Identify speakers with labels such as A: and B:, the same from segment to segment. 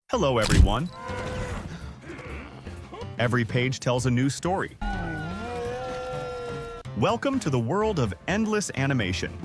A: Hello, everyone. Every page tells a new story. Welcome to the world of endless animation.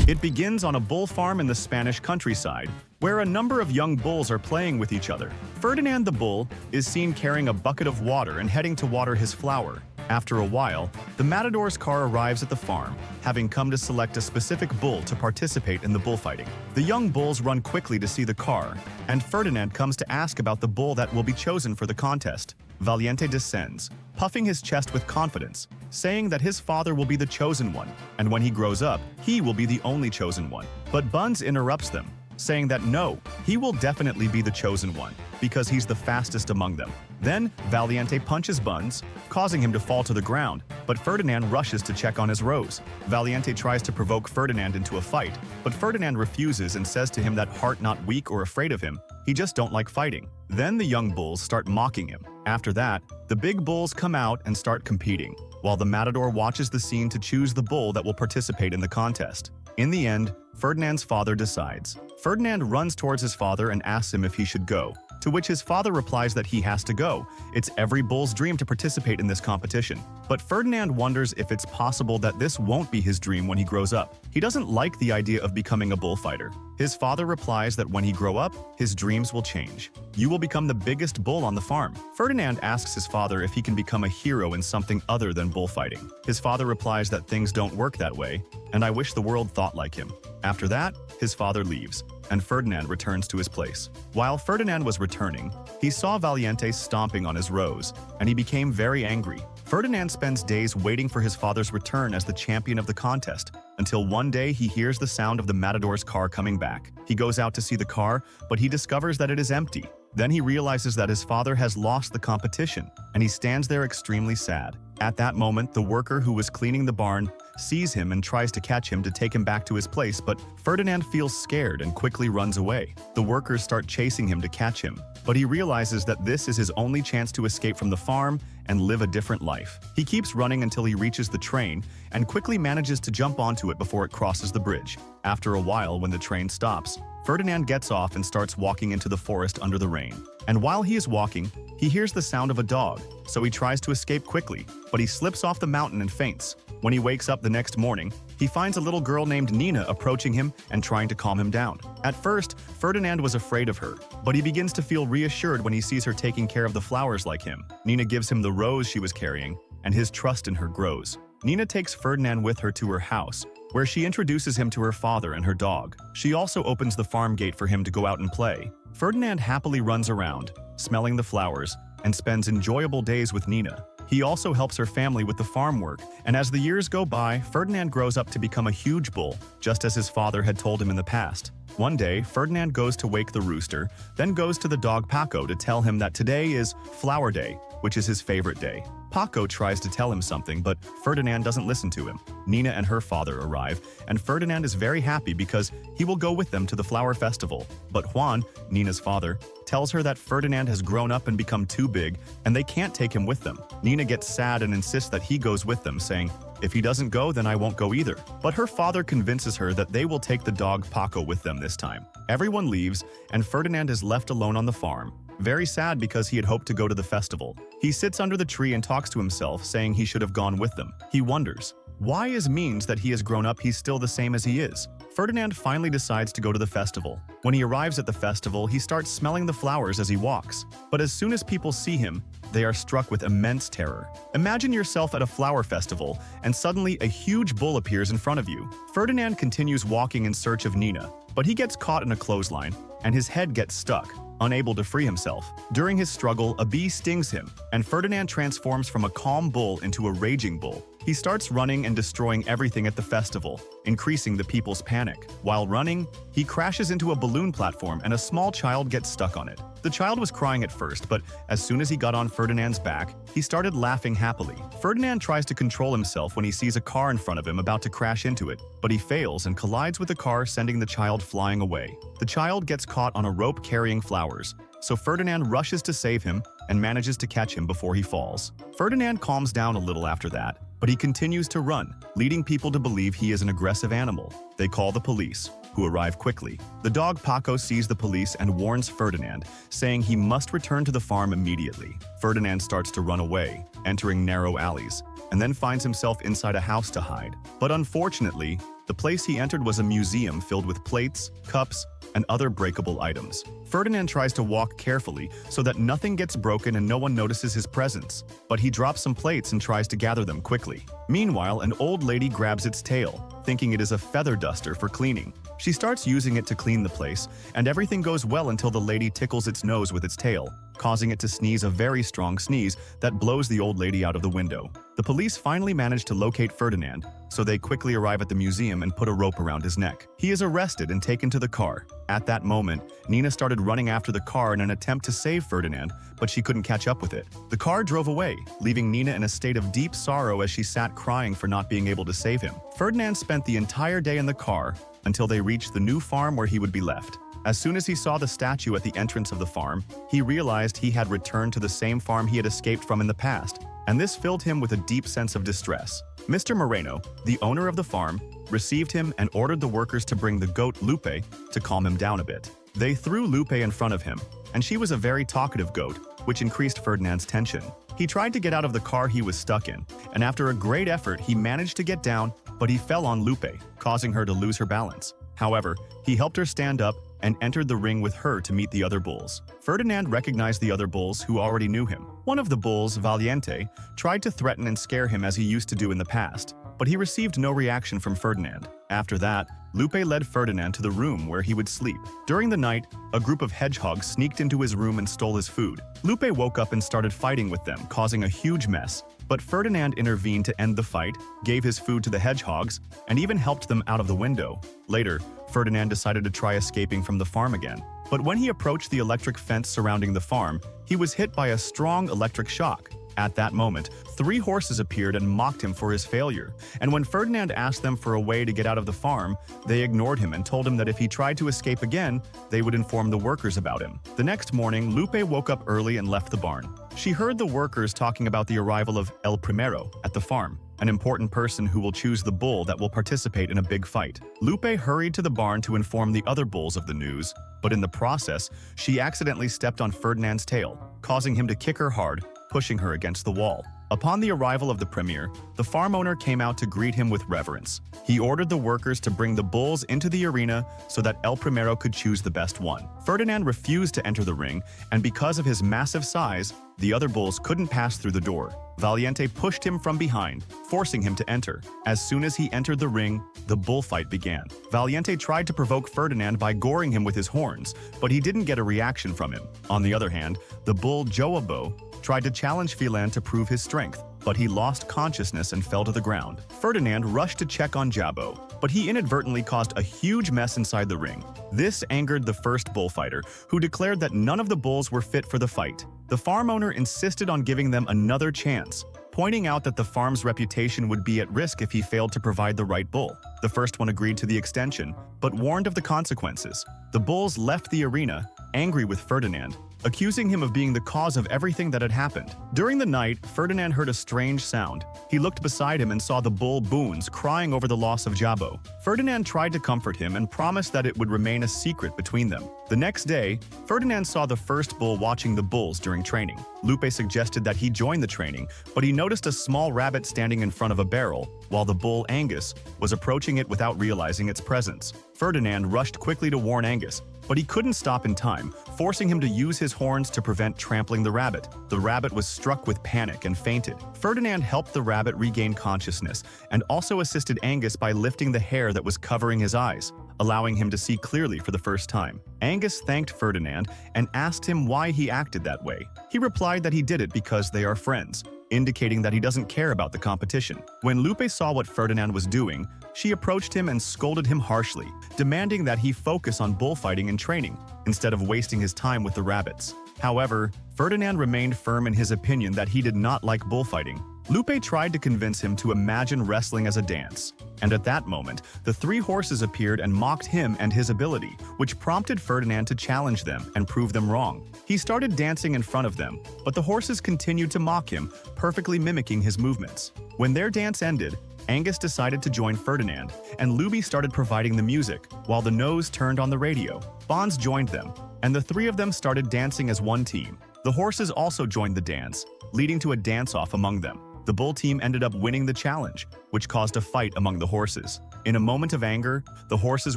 A: It begins on a bull farm in the Spanish countryside, where a number of young bulls are playing with each other. Ferdinand the bull is seen carrying a bucket of water and heading to water his flower. After a while, the matador's car arrives at the farm, having come to select a specific bull to participate in the bullfighting. The young bulls run quickly to see the car, and Ferdinand comes to ask about the bull that will be chosen for the contest. Valiente descends, puffing his chest with confidence, saying that his father will be the chosen one, and when he grows up, he will be the only chosen one. But Buns interrupts them, saying that no, he will definitely be the chosen one, because he's the fastest among them. Then, Valiente punches Buns, causing him to fall to the ground, but Ferdinand rushes to check on his rose. Valiente tries to provoke Ferdinand into a fight, but Ferdinand refuses and says to him that heart not weak or afraid of him, he just don't like fighting. Then the young bulls start mocking him. After that, the big bulls come out and start competing, while the matador watches the scene to choose the bull that will participate in the contest. In the end, Ferdinand's father decides. Ferdinand runs towards his father and asks him if he should go, to which his father replies that he has to go. It's every bull's dream to participate in this competition. But Ferdinand wonders if it's possible that this won't be his dream when he grows up. He doesn't like the idea of becoming a bullfighter. His father replies that when he grows up, his dreams will change. You will become the biggest bull on the farm. Ferdinand asks his father if he can become a hero in something other than bullfighting. His father replies that things don't work that way, and I wish the world thought like him. After that, his father leaves, and Ferdinand returns to his place. While Ferdinand was returning, he saw Valiente stomping on his rose, and he became very angry. Ferdinand spends days waiting for his father's return as the champion of the contest, until one day he hears the sound of the matador's car coming back. He goes out to see the car, but he discovers that it is empty. Then he realizes that his father has lost the competition, and he stands there extremely sad. At that moment, the worker who was cleaning the barn sees him and tries to catch him to take him back to his place, but Ferdinand feels scared and quickly runs away. The workers start chasing him to catch him, but he realizes that this is his only chance to escape from the farm and live a different life. He keeps running until he reaches the train and quickly manages to jump onto it before it crosses the bridge. After a while, when the train stops, Ferdinand gets off and starts walking into the forest under the rain. And while he is walking, he hears the sound of a dog, so he tries to escape quickly, but he slips off the mountain and faints. When he wakes up the next morning, he finds a little girl named Nina approaching him and trying to calm him down. At first, Ferdinand was afraid of her, but he begins to feel reassured when he sees her taking care of the flowers like him. Nina gives him the rose she was carrying, and his trust in her grows. Nina takes Ferdinand with her to her house, where she introduces him to her father and her dog. She also opens the farm gate for him to go out and play. Ferdinand happily runs around, smelling the flowers, and spends enjoyable days with Nina. He also helps her family with the farm work, and as the years go by, Ferdinand grows up to become a huge bull, just as his father had told him in the past. One day, Ferdinand goes to wake the rooster, then goes to the dog Paco to tell him that today is Flower Day, which is his favorite day. Paco tries to tell him something, but Ferdinand doesn't listen to him. Nina and her father arrive, and Ferdinand is very happy because he will go with them to the flower festival. But Juan, Nina's father, tells her that Ferdinand has grown up and become too big, and they can't take him with them. Nina gets sad and insists that he goes with them, saying, "If he doesn't go, then I won't go either." But her father convinces her that they will take the dog Paco with them this time. Everyone leaves, and Ferdinand is left alone on the farm, very sad because he had hoped to go to the festival. He sits under the tree and talks to himself, saying he should have gone with them. He wonders, why is means that he has grown up he's still the same as he is? Ferdinand finally decides to go to the festival. When he arrives at the festival, he starts smelling the flowers as he walks. But as soon as people see him, they are struck with immense terror. Imagine yourself at a flower festival, and suddenly a huge bull appears in front of you. Ferdinand continues walking in search of Nina, but he gets caught in a clothesline, and his head gets stuck, unable to free himself. During his struggle, a bee stings him, and Ferdinand transforms from a calm bull into a raging bull. He starts running and destroying everything at the festival, increasing the people's panic. While running, he crashes into a balloon platform and a small child gets stuck on it. The child was crying at first, but as soon as he got on Ferdinand's back, he started laughing happily. Ferdinand tries to control himself when he sees a car in front of him about to crash into it, but he fails and collides with the car, sending the child flying away. The child gets caught on a rope carrying flowers, so Ferdinand rushes to save him and manages to catch him before he falls. Ferdinand calms down a little after that, but he continues to run, leading people to believe he is an aggressive animal. They call the police, who arrive quickly. The dog Paco sees the police and warns Ferdinand, saying he must return to the farm immediately. Ferdinand starts to run away, entering narrow alleys, and then finds himself inside a house to hide. But unfortunately, the place he entered was a museum filled with plates, cups, and other breakable items. Ferdinand tries to walk carefully so that nothing gets broken and no one notices his presence, but he drops some plates and tries to gather them quickly. Meanwhile, an old lady grabs its tail, thinking it is a feather duster for cleaning. She starts using it to clean the place, and everything goes well until the lady tickles its nose with its tail, causing it to sneeze a very strong sneeze that blows the old lady out of the window. The police finally manage to locate Ferdinand, so they quickly arrive at the museum and put a rope around his neck. He is arrested and taken to the car. At that moment, Nina started running after the car in an attempt to save Ferdinand, but she couldn't catch up with it. The car drove away, leaving Nina in a state of deep sorrow as she sat crying for not being able to save him. Ferdinand spent the entire day in the car until they reached the new farm where he would be left. As soon as he saw the statue at the entrance of the farm, he realized he had returned to the same farm he had escaped from in the past, and this filled him with a deep sense of distress. Mr. Moreno, the owner of the farm, received him and ordered the workers to bring the goat Lupe to calm him down a bit. They threw Lupe in front of him, and she was a very talkative goat, which increased Ferdinand's tension. He tried to get out of the car he was stuck in, and after a great effort he managed to get down, but he fell on Lupe, causing her to lose her balance. However, he helped her stand up and entered the ring with her to meet the other bulls. Ferdinand recognized the other bulls who already knew him. One of the bulls, Valiente, tried to threaten and scare him as he used to do in the past, but he received no reaction from Ferdinand. After that, Lupe led Ferdinand to the room where he would sleep. During the night, a group of hedgehogs sneaked into his room and stole his food. Lupe woke up and started fighting with them, causing a huge mess. But Ferdinand intervened to end the fight, gave his food to the hedgehogs, and even helped them out of the window. Later, Ferdinand decided to try escaping from the farm again. But when he approached the electric fence surrounding the farm, he was hit by a strong electric shock. At that moment, 3 horses appeared and mocked him for his failure. And when Ferdinand asked them for a way to get out of the farm, they ignored him and told him that if he tried to escape again, they would inform the workers about him. The next morning, Lupe woke up early and left the barn. She heard the workers talking about the arrival of El Primero at the farm, an important person who will choose the bull that will participate in a big fight. Lupe hurried to the barn to inform the other bulls of the news, but in the process, she accidentally stepped on Ferdinand's tail, causing him to kick her hard, pushing her against the wall. Upon the arrival of the premier, the farm owner came out to greet him with reverence. He ordered the workers to bring the bulls into the arena so that El Primero could choose the best one. Ferdinand refused to enter the ring, and because of his massive size, the other bulls couldn't pass through the door. Valiente pushed him from behind, forcing him to enter. As soon as he entered the ring, the bullfight began. Valiente tried to provoke Ferdinand by goring him with his horns, but he didn't get a reaction from him. On the other hand, the bull Joabo tried to challenge Philan to prove his strength, but he lost consciousness and fell to the ground. Ferdinand rushed to check on Jabo, but he inadvertently caused a huge mess inside the ring. This angered the first bullfighter, who declared that none of the bulls were fit for the fight. The farm owner insisted on giving them another chance, pointing out that the farm's reputation would be at risk if he failed to provide the right bull. The first one agreed to the extension, but warned of the consequences. The bulls left the arena, angry with Ferdinand, accusing him of being the cause of everything that had happened. During the night, Ferdinand heard a strange sound. He looked beside him and saw the bull Boons crying over the loss of Jabo. Ferdinand tried to comfort him and promised that it would remain a secret between them. The next day, Ferdinand saw the first bull watching the bulls during training. Lupe suggested that he join the training, but he noticed a small rabbit standing in front of a barrel, while the bull Angus was approaching it without realizing its presence. Ferdinand rushed quickly to warn Angus, but he couldn't stop in time, forcing him to use his horns to prevent trampling the rabbit. The rabbit was struck with panic and fainted. Ferdinand helped the rabbit regain consciousness and also assisted Angus by lifting the hair that was covering his eyes, allowing him to see clearly for the first time. Angus thanked Ferdinand and asked him why he acted that way. He replied that he did it because they are friends, indicating that he doesn't care about the competition. When Lupe saw what Ferdinand was doing, she approached him and scolded him harshly, demanding that he focus on bullfighting and training, instead of wasting his time with the rabbits. However, Ferdinand remained firm in his opinion that he did not like bullfighting, Lupe tried to convince him to imagine wrestling as a dance. And at that moment, the three horses appeared and mocked him and his ability, which prompted Ferdinand to challenge them and prove them wrong. He started dancing in front of them, but the horses continued to mock him, perfectly mimicking his movements. When their dance ended, Angus decided to join Ferdinand, and Luby started providing the music, while the nose turned on the radio. Bonds joined them, and the three of them started dancing as one team. The horses also joined the dance, leading to a dance-off among them. The bull team ended up winning the challenge, which caused a fight among the horses. In a moment of anger, the horses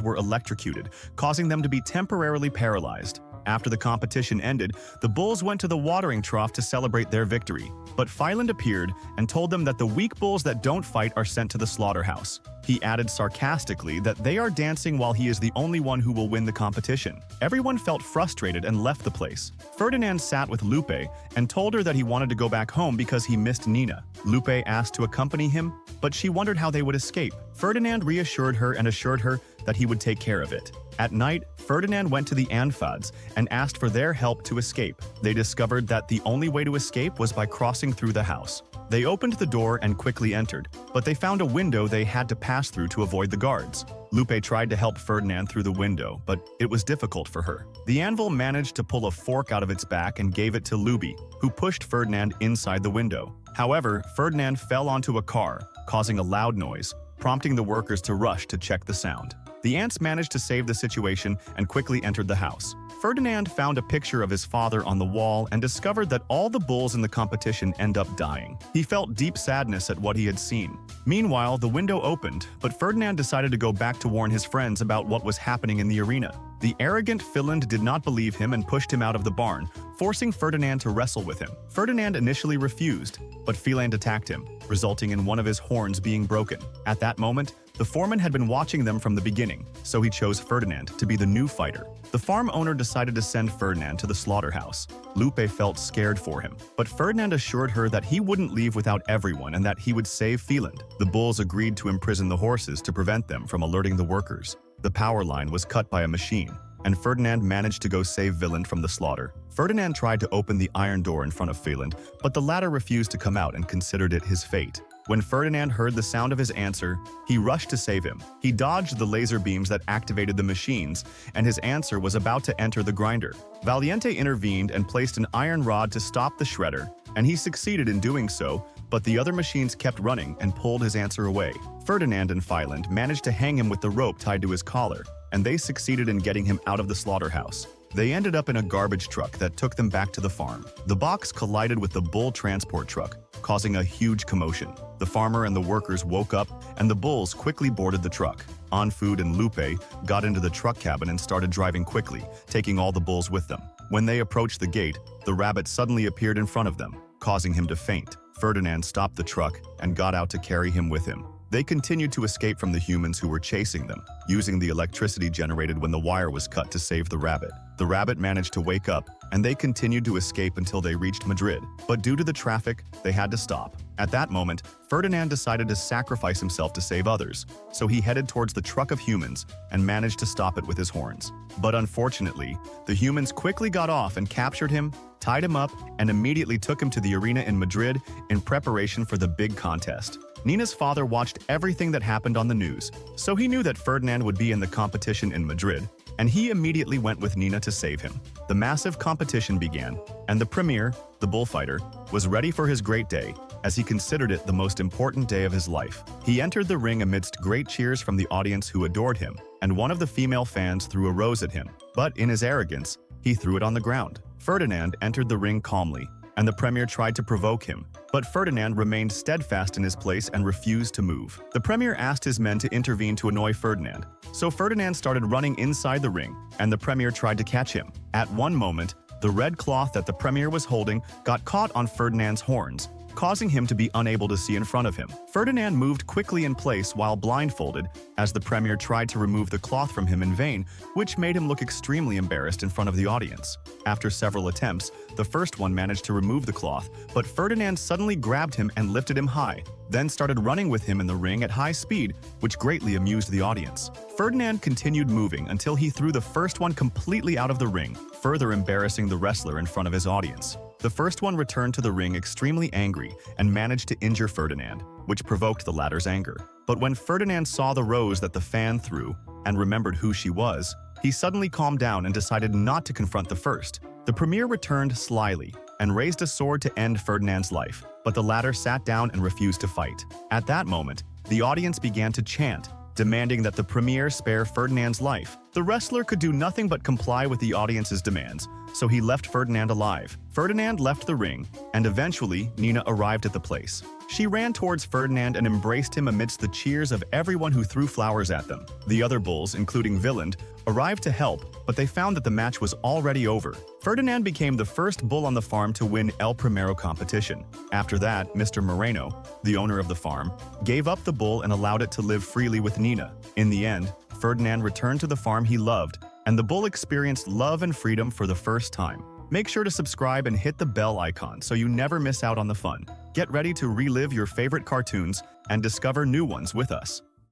A: were electrocuted, causing them to be temporarily paralyzed. After the competition ended, the bulls went to the watering trough to celebrate their victory. But Ferdinand appeared and told them that the weak bulls that don't fight are sent to the slaughterhouse. He added sarcastically that they are dancing while he is the only one who will win the competition. Everyone felt frustrated and left the place. Ferdinand sat with Lupe and told her that he wanted to go back home because he missed Nina. Lupe asked to accompany him, but she wondered how they would escape. Ferdinand reassured her and assured her that he would take care of it. At night, Ferdinand went to the Anfads and asked for their help to escape. They discovered that the only way to escape was by crossing through the house. They opened the door and quickly entered, but they found a window they had to pass through to avoid the guards. Lupe tried to help Ferdinand through the window, but it was difficult for her. The anvil managed to pull a fork out of its back and gave it to Luby, who pushed Ferdinand inside the window. However, Ferdinand fell onto a car, causing a loud noise, prompting the workers to rush to check the sound. The ants managed to save the situation and quickly entered the house. Ferdinand found a picture of his father on the wall and discovered that all the bulls in the competition end up dying. He felt deep sadness at what he had seen. Meanwhile, the window opened, but Ferdinand decided to go back to warn his friends about what was happening in the arena. The arrogant Ferdinand did not believe him and pushed him out of the barn, forcing Ferdinand to wrestle with him. Ferdinand initially refused, but Ferdinand attacked him, resulting in one of his horns being broken. At that moment, the foreman had been watching them from the beginning, so he chose Ferdinand to be the new fighter. The farm owner decided to send Ferdinand to the slaughterhouse. Lupe felt scared for him, but Ferdinand assured her that he wouldn't leave without everyone and that he would save Ferdinand. The bulls agreed to imprison the horses to prevent them from alerting the workers. The power line was cut by a machine, and Ferdinand managed to go save Ferdinand from the slaughter. Ferdinand tried to open the iron door in front of Ferdinand, but the latter refused to come out and considered it his fate. When Ferdinand heard the sound of his answer, he rushed to save him. He dodged the laser beams that activated the machines, and his answer was about to enter the grinder. Valiente intervened and placed an iron rod to stop the shredder, and he succeeded in doing so, but the other machines kept running and pulled his answer away. Ferdinand and Ferdinand managed to hang him with the rope tied to his collar, and they succeeded in getting him out of the slaughterhouse. They ended up in a garbage truck that took them back to the farm. The box collided with the bull transport truck, causing a huge commotion. The farmer and the workers woke up, and the bulls quickly boarded the truck. Onfood and Lupe got into the truck cabin and started driving quickly, taking all the bulls with them. When they approached the gate, the rabbit suddenly appeared in front of them, causing him to faint. Ferdinand stopped the truck and got out to carry him with him. They continued to escape from the humans who were chasing them, using the electricity generated when the wire was cut to save the rabbit. The rabbit managed to wake up, and they continued to escape until they reached Madrid. But due to the traffic, they had to stop. At that moment, Ferdinand decided to sacrifice himself to save others, so he headed towards the truck of humans and managed to stop it with his horns. But unfortunately, the humans quickly got off and captured him, tied him up, and immediately took him to the arena in Madrid in preparation for the big contest. Nina's father watched everything that happened on the news, so he knew that Ferdinand would be in the competition in Madrid, and he immediately went with Nina to save him. The massive competition began, and the premier, the bullfighter, was ready for his great day, as he considered it the most important day of his life. He entered the ring amidst great cheers from the audience who adored him, and one of the female fans threw a rose at him, but in his arrogance, he threw it on the ground. Ferdinand entered the ring calmly, and the premier tried to provoke him, but Ferdinand remained steadfast in his place and refused to move. The premier asked his men to intervene to annoy Ferdinand, so Ferdinand started running inside the ring, and the premier tried to catch him. At one moment, the red cloth that the premier was holding got caught on Ferdinand's horns, causing him to be unable to see in front of him. Ferdinand moved quickly in place while blindfolded, as the premier tried to remove the cloth from him in vain, which made him look extremely embarrassed in front of the audience. After several attempts, the first one managed to remove the cloth, but Ferdinand suddenly grabbed him and lifted him high, then started running with him in the ring at high speed, which greatly amused the audience. Ferdinand continued moving until he threw the first one completely out of the ring. further embarrassing the wrestler in front of his audience. The first one returned to the ring extremely angry and managed to injure Ferdinand, which provoked the latter's anger. But when Ferdinand saw the rose that the fan threw and remembered who she was, he suddenly calmed down and decided not to confront the first. The premier returned slyly and raised a sword to end Ferdinand's life, but the latter sat down and refused to fight. At that moment, the audience began to chant, demanding that the premier spare Ferdinand's life. The wrestler could do nothing but comply with the audience's demands, so he left Ferdinand alive. Ferdinand left the ring, and eventually Nina arrived at the place. She ran towards Ferdinand and embraced him amidst the cheers of everyone who threw flowers at them. The other bulls, including Villand, arrived to help, but they found that the match was already over. Ferdinand became the first bull on the farm to win El Primero competition. After that, Mr. Moreno, the owner of the farm, gave up the bull and allowed it to live freely with Nina. In the end, Ferdinand returned to the farm he loved, and the bull experienced love and freedom for the first time. Make sure to subscribe and hit the bell icon so you never miss out on the fun. Get ready to relive your favorite cartoons and discover new ones with us.